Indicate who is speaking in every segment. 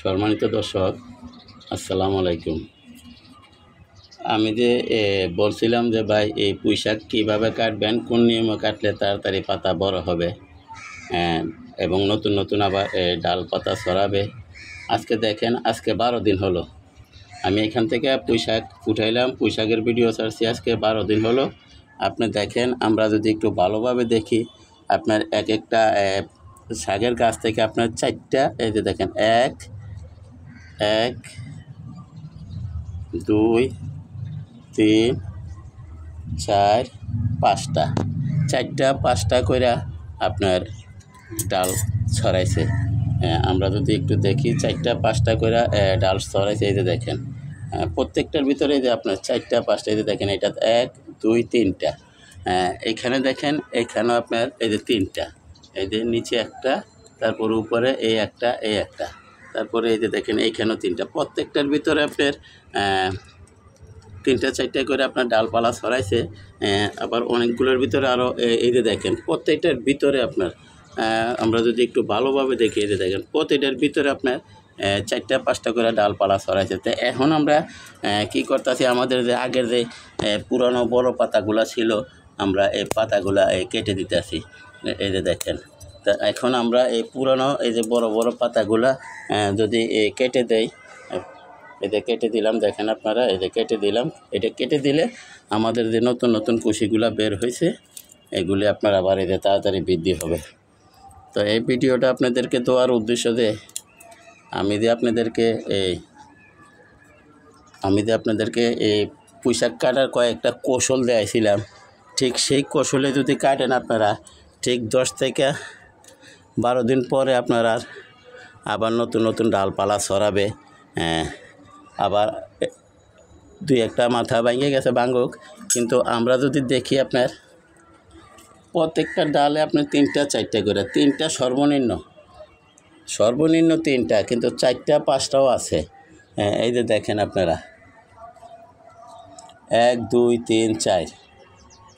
Speaker 1: সম্মানিত দর্শক, আসসালামু আলাইকুম। আমি যে বলছিলাম যে ভাই এই পুঁই শাক কীভাবে কাটবেন, কোন নিয়মে কাটলে তাড়াতাড়ি পাতা বড় হবে এবং নতুন নতুন আবার ডাল পাতা ছড়াবে। আজকে দেখেন, আজকে 12 দিন হলো আমি এখান থেকে পুঁই শাক উঠাইলাম, পুঁই শাকের ভিডিও ছাড়ছি। আজকে 12 দিন হলো। আপনি দেখেন, আমরা যদি একটু ভালোভাবে দেখি, আপনার এক একটা শাকের গাছ থেকে আপনার 4টা, এই যে দেখেন, 1 2 3 4 5টা, 4টা 5টা করে আপনার ডাল ছড়াইছে। আমরা যদি একটু দেখি, 4টা 5টা করে ডাল ছড়াইছে। এই যে দেখেন, প্রত্যেকটার ভিতরে যে আপনার 4টা 5টা, এই যে দেখেন, এটা 1 2 3টা। এইখানে দেখেন, এইখানেও আপনার এই যে 3টা, এই যে নিচে একটা, তারপর উপরে এই একটা, তারপরে এই যে দেখেন এইখানেও 3টা। প্রত্যেকটার ভিতরে আপনার 3টা 4টা করে আপনার ডালপালা ছড়াইছে। আবার অনেকগুলোর ভিতরে আরও এই যে দেখেন, প্রত্যেকটার ভিতরে আপনার আমরা যদি একটু ভালোভাবে দেখি, এই যে দেখেন, প্রত্যেকটার ভিতরে আপনার 4টা 5টা করে ডালপালা ছড়াইছে। তো এখন আমরা কী করতেছি, আমাদের যে আগের যে পুরানো বড় পাতাগুলা ছিল, আমরা এই পাতাগুলা কেটে দিতেছি। এই যে দেখেন, তা এখন আমরা এই পুরানো এই যে বড় বড় পাতাগুলা যদি কেটে দেই, এই যে কেটে দিলাম, দেখেন আপনারা, এই যে কেটে দিলাম। এটা কেটে দিলে আমাদের যে নতুন নতুন কুশিগুলা বের হয়েছে, এগুলি আপনার আবার এই যে তাড়াতাড়ি বৃদ্ধি হবে। তো এই ভিডিওটা আপনাদেরকে দেওয়ার উদ্দেশ্য যে আমি যে আপনাদেরকে এই পুঁই শাক কাটার কয়েকটা কৌশল দেখাইছিলাম, ঠিক সেই কৌশলে যদি কাটেন আপনারা, ঠিক 10 থেকে 12 দিন পরে আপনারা আবার নতুন নতুন ডালপালা ছড়াবে। আবার 2-1টা মাথা ভেঙে গেছে, ভাঙুক, কিন্তু আমরা যদি দেখি, আপনার প্রত্যেকটা ডালে আপনার 3টা 4টা করে, 3টা সর্বনিম্ন 3টা, কিন্তু 4টা 5টাও আছে। এই যে দেখেন আপনারা, 1 2 3 4,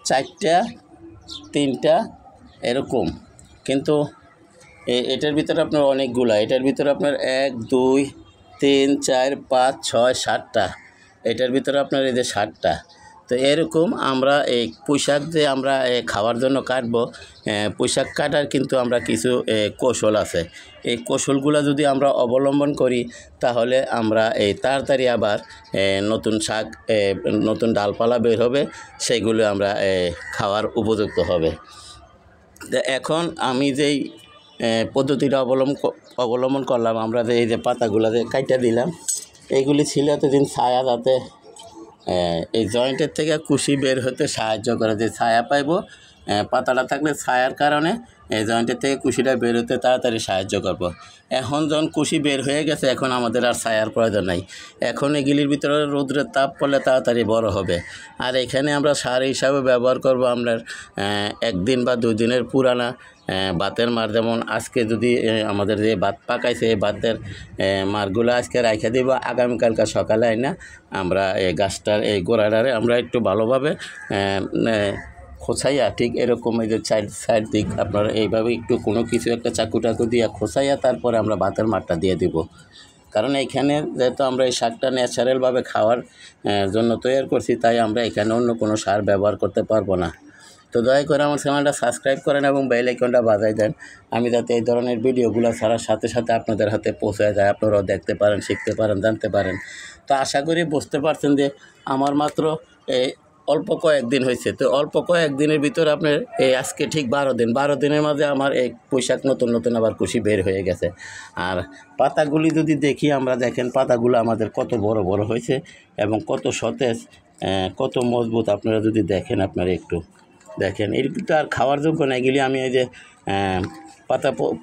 Speaker 1: 4টা 3টা এরকম। কিন্তু এটার ভিতরে আপনার অনেকগুলা, এটার ভিতরে আপনার 1 2 3 4 5 6 7টা, এটার ভিতরে আপনার এই যে 7টা। তো এরকম আমরা এই পুঁই শাক যে আমরা খাওয়ার জন্য কাটবো, পুঁই শাক কাটার কিন্তু আমরা কিছু কৌশল আছে। এই কৌশলগুলো যদি আমরা অবলম্বন করি, তাহলে আমরা এই তাড়াতাড়ি আবার নতুন শাক, নতুন ডালপালা বের হবে, সেগুলো আমরা খাওয়ার উপযুক্ত হবে। তো এখন আমি যেই পদ্ধতিটা অবলম্বন করলাম, আমরা যে এই যে পাতাগুলো যে কাইটা দিলাম, এইগুলি ছিল এতদিন ছায়া, যাতে এই জয়েন্টের থেকে কুশি বের হতে সাহায্য করে, যে ছায়া পাইব। পাতাটা থাকলে ছায়ার কারণে এই জয়েন্টের থেকে কুশিটা বের হতে তাড়াতাড়ি সাহায্য করব। এখন যখন কুশি বের হয়ে গেছে, এখন আমাদের আর ছায়ার প্রয়োজন নাই। এখন এগুলির ভিতরে রৌদ্রের তাপ পড়লে তাড়াতাড়ি বড় হবে। আর এখানে আমরা সার হিসাবে ব্যবহার করব আমরা 1 দিন বা 2 দিনের পুরানা ভাতের মার। যেমন আজকে যদি আমাদের যে ভাত পাকাইছে, এই ভাতের মারগুলো আজকে রাইখা দিব, আগামীকালকে সকালে আইনা আমরা এই গাছটার এই গোড়াটারে আমরা একটু ভালোভাবে খোঁচাইয়া, ঠিক এরকম এই যে সাইড দিক আপনারা এইভাবে একটু কোনো কিছু একটা চাকু দিয়ে খোঁচাইয়া, তারপরে আমরা ভাতের মারটা দিয়ে দিব। কারণ এইখানে যেহেতু আমরা এই শাকটা ন্যাচারালভাবে খাওয়ার জন্য তৈরি করছি, তাই আমরা এখানে অন্য কোনো সার ব্যবহার করতে পারবো না। তো দয়া করে আমার চ্যানেলটা সাবস্ক্রাইব করেন এবং বেল আইকনটা বাজাই দেন, আমি যাতে এই ধরনের ভিডিওগুলো ছাড়ার সাথে সাথে আপনাদের হাতে পৌঁছে যায়, আপনারাও দেখতে পারেন, শিখতে পারেন, জানতে পারেন। তো আশা করি বুঝতে পারছেন যে আমার মাত্র অল্প কয়েকদিন হয়েছে। তো অল্প কয়েকদিনের ভিতরে আপনার আজকে ঠিক 12 দিনের মাঝে আমার এই পুঁই শাক নতুন নতুন আবার কুশি বের হয়ে গেছে। আর পাতাগুলি যদি দেখি, আমরা দেখেন পাতাগুলো আমাদের কত বড় বড় হয়েছে এবং কত সতেজ, কত মজবুত। আপনারা যদি দেখেন, আপনারা একটু দেখেন, এগুলি তো আর খাওয়ার যোগ্য না। এগুলি আমি এই যে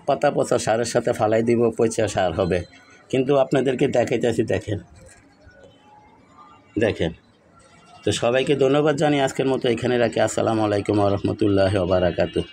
Speaker 1: পাতা পচা সারের সাথে ফালাই দিব, পচা সার হবে। কিন্তু আপনাদেরকে দেখাইতেছি, দেখেন। তো সবাইকে ধন্যবাদ জানিয়ে আজকের মতো এখানে রাখি। আসসালামু আলাইকুম ওয়া রাহমাতুল্লাহি ওয়া বারাকাতুহু।